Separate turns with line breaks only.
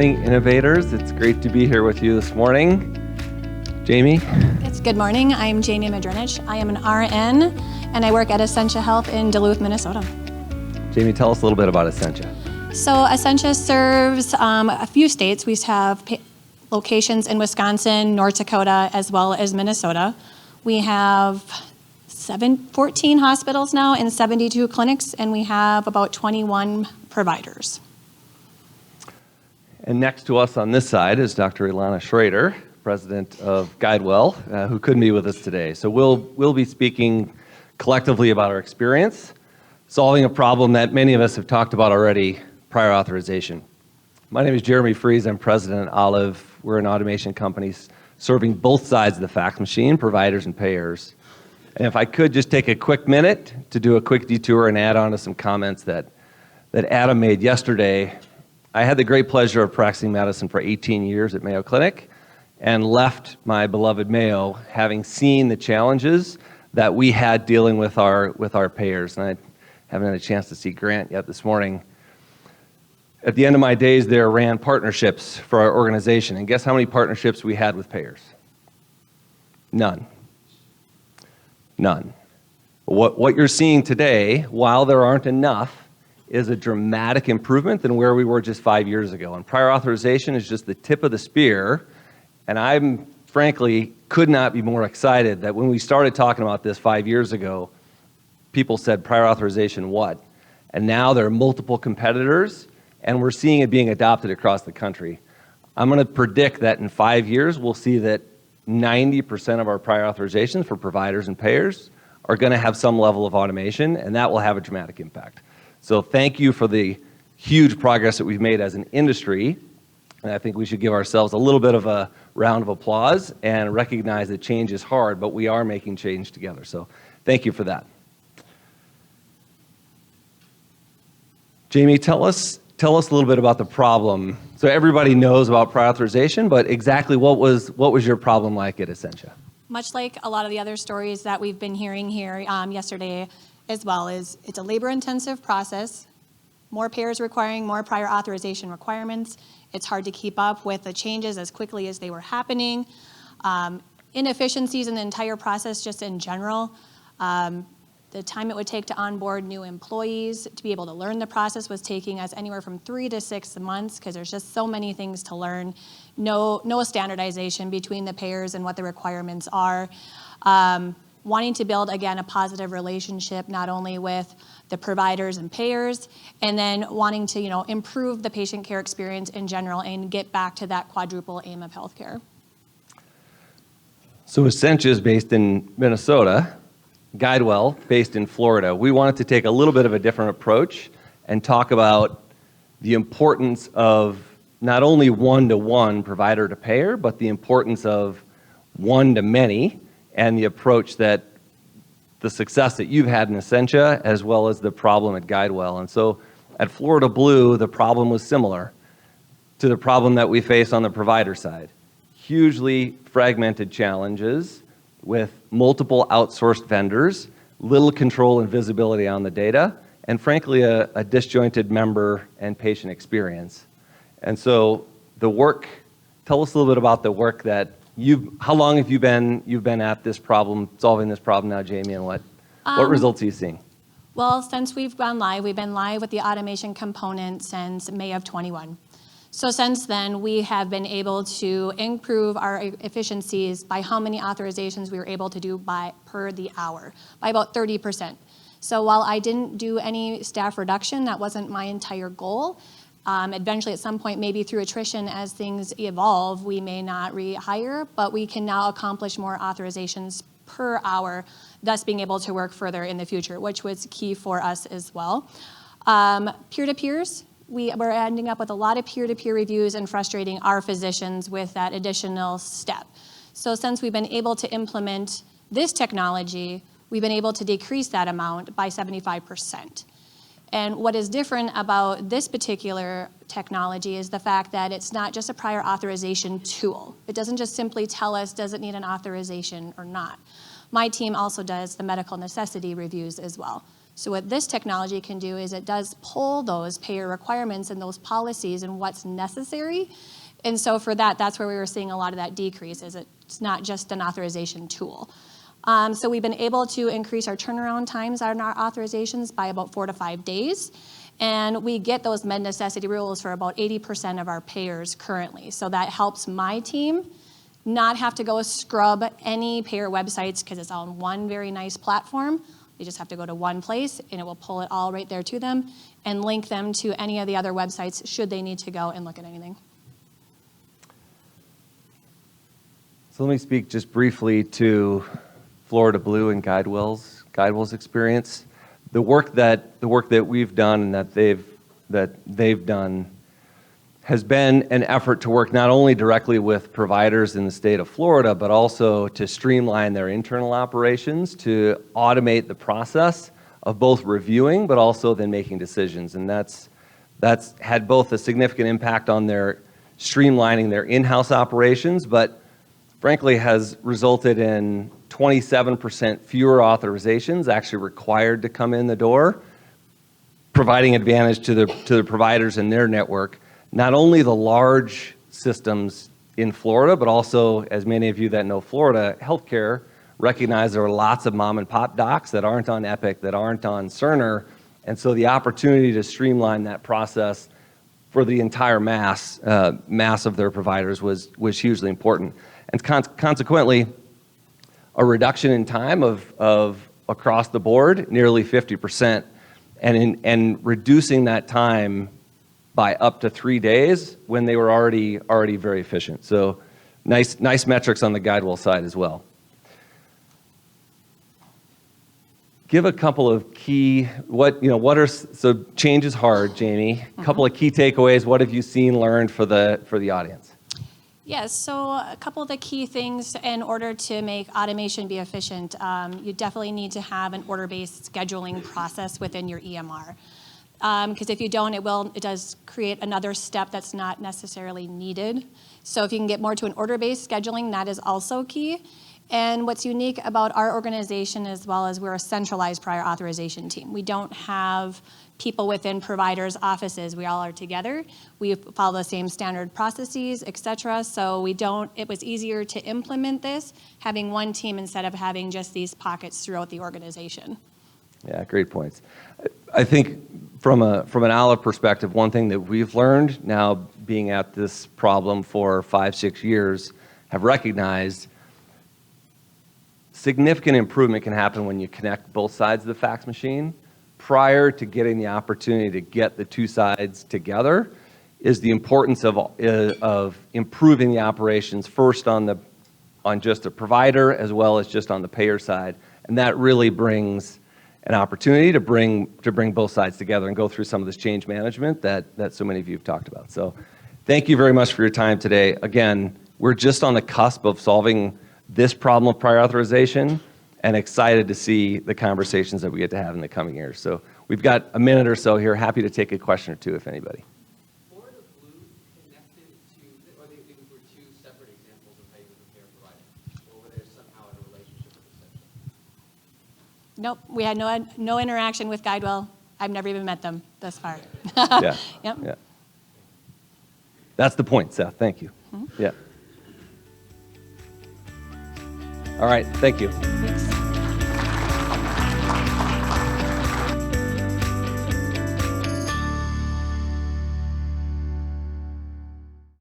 morning, innovators. It's great to be here with you this morning. Jamie?
It's good morning. I'm Jamie Madrinich. I am an RN, and I work at Essentia Health in Duluth, Minnesota.
Jamie, tell us a little bit about Essentia.
So Essentia serves a few states. We have locations in Wisconsin, North Dakota, as well as Minnesota. We have 14 hospitals now and 72 clinics, and we have about 21 providers.
And next to us on this side is Dr. Ilana Schrader, president of GuideWell, who couldn't be with us today. So we'll be speaking collectively about our experience, solving a problem that many of us have talked about already, prior authorization. My name is Jeremy Friese. I'm president at Olive. We're an automation company serving both sides of the fax machine, providers and payers. And if I could just take a quick minute to do a quick detour and add on to some comments that Adam made yesterday. I had the great pleasure of practicing medicine for 18 years at Mayo Clinic and left my beloved Mayo having seen the challenges that we had dealing with our payers. And I haven't had a chance to see Grant yet this morning. At the end of my days there, ran partnerships for our organization. And guess how many partnerships we had with payers? None. None. What you're seeing today, while there aren't enough, is a dramatic improvement than where we were just 5 years ago. And prior authorization is just the tip of the spear. And I'm frankly could not be more excited that when we started talking about this 5 years ago, people said prior authorization what? And now there are multiple competitors, and we're seeing it being adopted across the country. I'm going to predict that in 5 years, we'll see that 90% of our prior authorizations for providers and payers are going to have some level of automation, and that will have a dramatic impact. So thank you for the huge progress that we've made as an industry, and I think we should give ourselves a little bit of a round of applause and recognize that change is hard, but we are making change together. So thank you for that. Jamie, tell us a little bit about the problem. So everybody knows about prior authorization, but exactly what was your problem like at Essentia?
Much like a lot of the other stories that we've been hearing here yesterday as well, is it's a labor-intensive process, more payers requiring more prior authorization requirements. It's hard to keep up with the changes as quickly as they were happening. Inefficiencies in the entire process just in general. The time it would take to onboard new employees to be able to learn the process was taking us anywhere from 3 to 6 months because there's just so many things to learn. No standardization between the payers and what the requirements are. Wanting to build, again, a positive relationship not only with the providers and payers, and then wanting to improve the patient care experience in general and get back to that quadruple aim of healthcare.
So Essentia is based in Minnesota. GuideWell, based in Florida. We wanted to take a little bit of a different approach and talk about the importance of not only one-to-one provider to payer, but the importance of one-to-many and the approach that the success that you've had in Essentia as well as the problem at GuideWell. And so at Florida Blue, the problem was similar to the problem that we face on the provider side. Hugely fragmented challenges with multiple outsourced vendors, little control and visibility on the data, and frankly, a disjointed member and patient experience. And so the work, tell us a little bit about the work that how long have you've been at this problem, solving this problem now, Jamie, and what results are you seeing?
Well, since we've gone live, we've been live with the automation component since May of 21. So since then, we have been able to improve our efficiencies by how many authorizations we were able to do per the hour, by about 30%. So while I didn't do any staff reduction, that wasn't my entire goal. Eventually, at some point, maybe through attrition as things evolve, we may not rehire, but we can now accomplish more authorizations per hour, thus being able to work further in the future, which was key for us as well. Peer-to-peers. We're ending up with a lot of peer-to-peer reviews and frustrating our physicians with that additional step. So since we've been able to implement this technology, we've been able to decrease that amount by 75%. And what is different about this particular technology is the fact that it's not just a prior authorization tool. It doesn't just simply tell us, does it need an authorization or not? my team also does the medical necessity reviews as well. So what this technology can do is it does pull those payer requirements and those policies and what's necessary. And so for that, that's where we were seeing a lot of that decrease, is it's not just an authorization tool. So we've been able to increase our turnaround times on our authorizations by about 4 to 5 days. And we get those med necessity rules for about 80% of our payers currently. So that helps my team not have to go scrub any payer websites because it's on one very nice platform. They just have to go to one place and it will pull it all right there to them and link them to any of the other websites should they need to go and look at anything.
So let me speak just briefly to Florida Blue and GuideWell's experience. The work that we've done and that they've done has been an effort to work not only directly with providers in the state of Florida, but also to streamline their internal operations, to automate the process of both reviewing, but also then making decisions. And that's had both a significant impact on their streamlining their in-house operations, but frankly has resulted in 27% fewer authorizations actually required to come in the door, providing advantage to the providers in their network. Not only the large systems in Florida, but also, as many of you that know Florida healthcare recognize, there are lots of mom and pop docs that aren't on Epic, that aren't on Cerner, and so the opportunity to streamline that process for the entire mass of their providers was hugely important. And consequently, a reduction in time of across the board, nearly 50%, and reducing that time by up to 3 days when they were already very efficient. So nice metrics on the GuideWell side as well. Give a couple of key, so change is hard, Jamie. A couple of key takeaways. What have you seen, learned for the audience?
Yes, so a couple of the key things in order to make automation be efficient, you definitely need to have an order-based scheduling process within your EMR. Because if you don't, it does create another step that's not necessarily needed. So if you can get more to an order-based scheduling, that is also key. And what's unique about our organization as well as we're a centralized prior authorization team. We don't have people within providers' offices. We all are together. We follow the same standard processes, et cetera. So it was easier to implement this having one team instead of having just these pockets throughout the organization.
Yeah, great points. I think from an Olive perspective, one thing that we've learned now being at this problem for 5-6 years, have recognized significant improvement can happen when you connect both sides of the fax machine. Prior to getting the opportunity to get the two sides together is the importance of improving the operations first on just the provider as well as just on the payer side. And that really brings an opportunity to bring both sides together and go through some of this change management that so many of you have talked about. So thank you very much for your time today. Again, we're just on the cusp of solving this problem of prior authorization and excited to see the conversations that we get to have in the coming years. So we've got a minute or so here. Happy to take a question or two if anybody.
Florida Blue connected to, or they were two separate examples of how you would care provider, or were they somehow in a relationship with Essentia?
Nope, we had no interaction with GuideWell. I've never even met them thus far.
Yeah.
Yep.
Yeah. That's the point, Seth. Thank you. Yeah. All right. Thank you.
Thanks.